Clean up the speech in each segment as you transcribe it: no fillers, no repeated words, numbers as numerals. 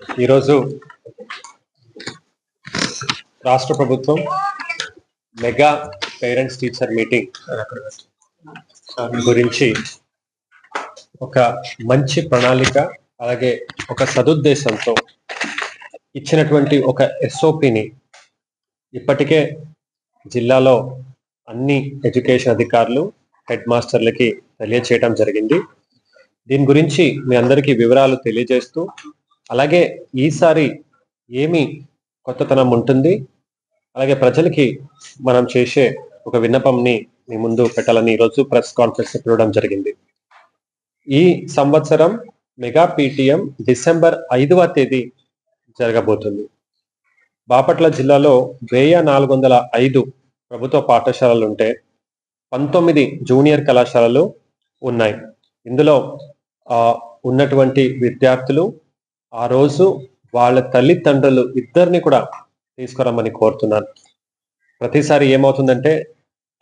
ఈరోజు రాష్ట్ర ప్రభుత్వం మెగా పేరెంట్స్ టీచర్ మీటింగ్ గురించి ఒక మంచి ప్రణాళిక అలాగే ఒక సదుద్దేశంతో ఇచ్చినటువంటి ఒక ఎస్ఓపిని ఇప్పటికే జిల్లాలో అన్ని ఎడ్యుకేషన్ అధికారులు హెడ్ మాస్టర్లకి తెలియచేయడం జరిగింది. దీని గురించి మీ అందరికీ వివరాలు తెలియజేస్తూ అలాగే ఈసారి ఏమి కొత్తతనం ఉంటుంది, అలాగే ప్రజలకి మనం చేసే ఒక విన్నపంని మీ ముందు పెట్టాలని ఈరోజు ప్రెస్ కాన్ఫరెన్స్ పిలవడం జరిగింది. ఈ సంవత్సరం మెగా పీటీఎం డిసెంబర్ 5వ తేదీ జరగబోతుంది. బాపట్ల జిల్లాలో 1405 ప్రభుత్వ పాఠశాలలు ఉంటే 19 జూనియర్ కళాశాలలు ఉన్నాయి. ఇందులో ఉన్నటువంటి విద్యార్థులు ఆ రోజు వాళ్ళ తల్లిదండ్రులు ఇద్దరిని కూడా తీసుకురమ్మని కోరుతున్నాను. ప్రతిసారి ఏమవుతుందంటే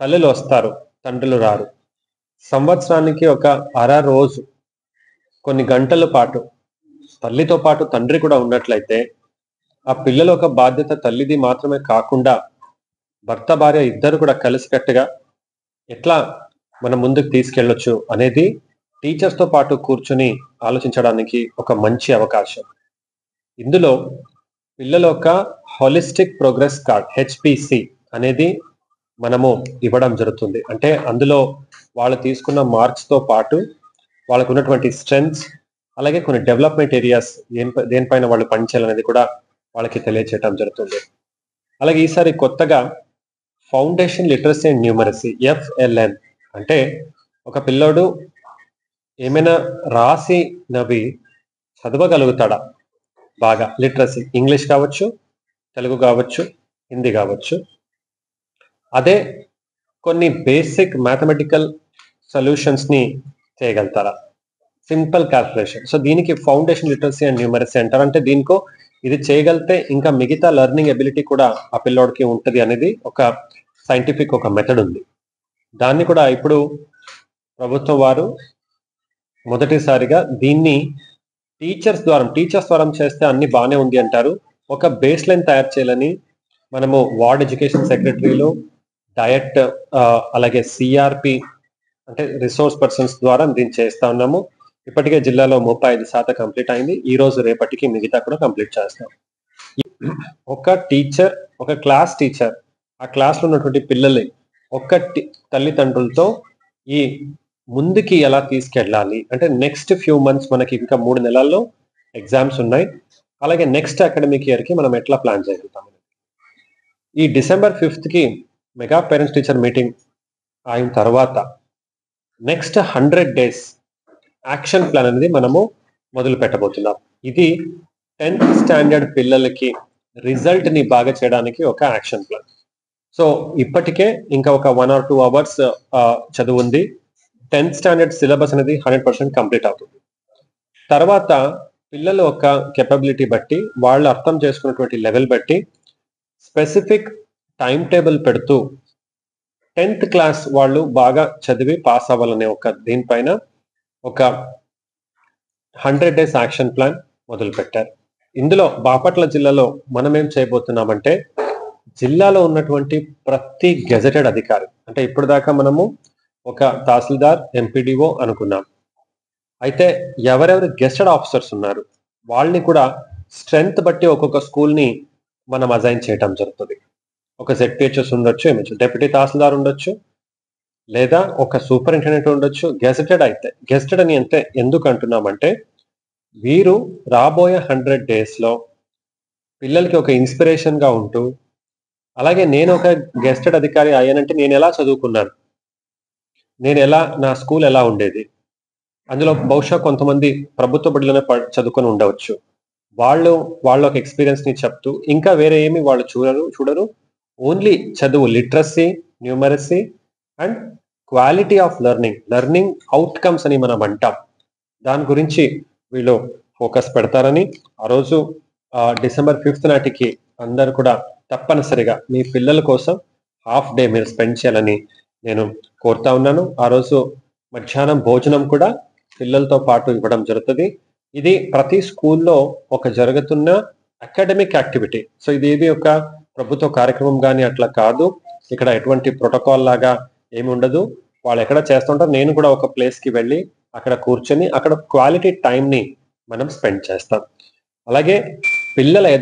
తల్లులు వస్తారు, తండ్రులు రారు. సంవత్సరానికి ఒక అర రోజు కొన్ని గంటల పాటు తల్లితో పాటు తండ్రి కూడా ఉన్నట్లయితే ఆ పిల్లల ఒక బాధ్యత తల్లిది మాత్రమే కాకుండా భర్త భార్య ఇద్దరు కూడా కలిసికట్టుగా ఎట్లా మనం ముందుకు తీసుకెళ్ళొచ్చు అనేది టీచర్స్తో పాటు కూర్చుని ఆలోచించడానికి ఒక మంచి అవకాశం. ఇందులో పిల్లల ఒక హోలిస్టిక్ ప్రోగ్రెస్ కార్డ్ హెచ్పిసి అనేది మనము ఇవ్వడం జరుగుతుంది. అంటే అందులో వాళ్ళు తీసుకున్న మార్క్స్తో పాటు వాళ్ళకు ఉన్నటువంటి స్ట్రెంగ్త్స్ అలాగే కొన్ని డెవలప్మెంట్ ఏరియాస్ దేనిపైన వాళ్ళు పనిచేయాలనేది కూడా వాళ్ళకి తెలియచేయడం జరుగుతుంది. అలాగే ఈసారి కొత్తగా foundation literacy and numeracy FLN అంటే ఒక పిల్లోడు ఏమైనా రాసినవి చదవగలుగుతాడా, బాగా లిటరసీ ఇంగ్లీష్ కావచ్చు, తెలుగు కావచ్చు, హిందీ కావచ్చు, అదే కొన్ని బేసిక్ మ్యాథమెటికల్ సొల్యూషన్స్ని చేయగలుగుతారా, సింపుల్ క్యాల్కులేషన్. సో దీనికి ఫౌండేషన్ లిటరసీ అండ్ న్యూమరసీ అంటారు. అంటే దీనికో ఇది చేయగలిగితే ఇంకా మిగతా లెర్నింగ్ ఎబిలిటీ కూడా ఆ పిల్లోడికి ఉంటుంది అనేది ఒక సైంటిఫిక్ ఒక మెథడ్ ఉంది. దాన్ని కూడా ఇప్పుడు ప్రభుత్వం వారు మొదటిసారిగా దీన్ని టీచర్స్ ద్వారా చేస్తే అన్ని బాగానే ఉంది అంటారు. ఒక బేస్ లైన్ తయారు చేయాలని మనము వార్డ్ ఎడ్యుకేషన్ సెక్రటరీలు, డయట్ అలాగే సిఆర్పి అంటే రిసోర్స్ పర్సన్స్ ద్వారా దీన్ని చేస్తా ఉన్నాము. ఇప్పటికే జిల్లాలో 35% కంప్లీట్ అయింది. ఈ రోజు రేపటికి మిగతా కూడా కంప్లీట్ చేస్తాం. ఒక టీచర్, ఒక క్లాస్ టీచర్ ఆ క్లాస్లో ఉన్నటువంటి పిల్లల్ని ఒక్క తల్లిదండ్రులతో ఈ ముందుకి ఎలా తీసుకెళ్ళాలి అంటే నెక్స్ట్ ఫ్యూ మంత్స్ మనకి ఇంకా 3 నెలల్లో ఎగ్జామ్స్ ఉన్నాయి. అలాగే నెక్స్ట్ అకాడమిక్ ఇయర్కి మనం ఎట్లా ప్లాన్ చేయగలుగుతాం. ఈ డిసెంబర్ 5కి మెగా పేరెంట్స్ టీచర్ మీటింగ్ అయిన తర్వాత నెక్స్ట్ 100 days యాక్షన్ ప్లాన్ అనేది మనము మొదలు పెట్టబోతున్నాం. ఇది 10th స్టాండర్డ్ పిల్లలకి రిజల్ట్ని బాగా చేయడానికి ఒక యాక్షన్ ప్లాన్. సో ఇప్పటికే ఇంకా ఒక 1 or 2 hours చదువు ఉంది. 10th స్టాండర్డ్ సిలబస్ అనేది 100% కంప్లీట్ అవుతుంది. తర్వాత పిల్లల ఒక కెపబిలిటీ బట్టి వాళ్ళు అర్థం చేసుకున్నటువంటి లెవెల్ బట్టి స్పెసిఫిక్ టైం టేబుల్ పెడుతూ 10th క్లాస్ వాళ్ళు బాగా చదివి పాస్ అవ్వాలనే ఒక దీనిపైన ఒక 100 days యాక్షన్ ప్లాన్ మొదలు పెట్టారు. ఇందులో బాపట్ల జిల్లాలో మనం ఏం చేయబోతున్నామంటే జిల్లాలో ఉన్నటువంటి ప్రతి గెజెటెడ్ అధికారి అంటే ఇప్పుడు దాకా మనము ఒక తహసీల్దార్, ఎంపీడీఓ అనుకున్నాం. అయితే ఎవరెవరు గెస్టెడ్ ఆఫీసర్స్ ఉన్నారు వాళ్ళని కూడా స్ట్రెంగ్త్ బట్టి ఒక్కొక్క స్కూల్ని మనం అజైన్ చేయడం జరుగుతుంది. ఒక ZPHS ఉండొచ్చు, డెప్యూటీ తహసీల్దార్ ఉండొచ్చు, లేదా ఒక సూపరింటెండెంట్ ఉండొచ్చు. గెస్టెడ్ అని అంటే ఎందుకు అంటున్నామంటే వీరు రాబోయే 100 daysలో పిల్లలకి ఒక ఇన్స్పిరేషన్గా ఉంటూ అలాగే నేను ఒక గెస్టెడ్ అధికారి అయ్యానంటే నేను ఎలా చదువుకున్నాను, నా స్కూల్ ఎలా ఉండేది, అందులో బహుశా కొంతమంది ప్రభుత్వ బడిలోనే చదువుకొని ఉండవచ్చు, వాళ్ళ ఒక ఎక్స్పీరియన్స్ని చెప్తూ ఇంకా వేరే ఏమి వాళ్ళు చూడరు ఓన్లీ చదువు, literacy, numeracy and quality of learning outcomes అని మనం అంటాం. దాని గురించి వీళ్ళు ఫోకస్ పెడతారని ఆ రోజు డిసెంబర్ 5th నాటికి అందరు కూడా తప్పనిసరిగా మీ పిల్లల కోసం హాఫ్ డే మీరు స్పెండ్ చేయాలని నేను కోరుతా ఉన్నాను. ఆ రోజు మధ్యాహ్నం భోజనం కూడా పిల్లలతో పాటు ఇవ్వడం జరుగుతుంది. ఇది ప్రతి స్కూల్లో ఒక జరుగుతున్న అకాడమిక్ యాక్టివిటీ. సో ఇది ఏది ఒక ప్రభుత్వ కార్యక్రమం కానీ అట్లా కాదు. ఇక్కడ ఎటువంటి ప్రోటోకాల్ లాగా ఏమి ఉండదు. వాళ్ళు ఎక్కడ చేస్తుంటారు, నేను కూడా ఒక ప్లేస్కి వెళ్ళి అక్కడ కూర్చొని అక్కడ క్వాలిటీ టైంని మనం స్పెండ్ చేస్తాం. అలాగే పిల్లల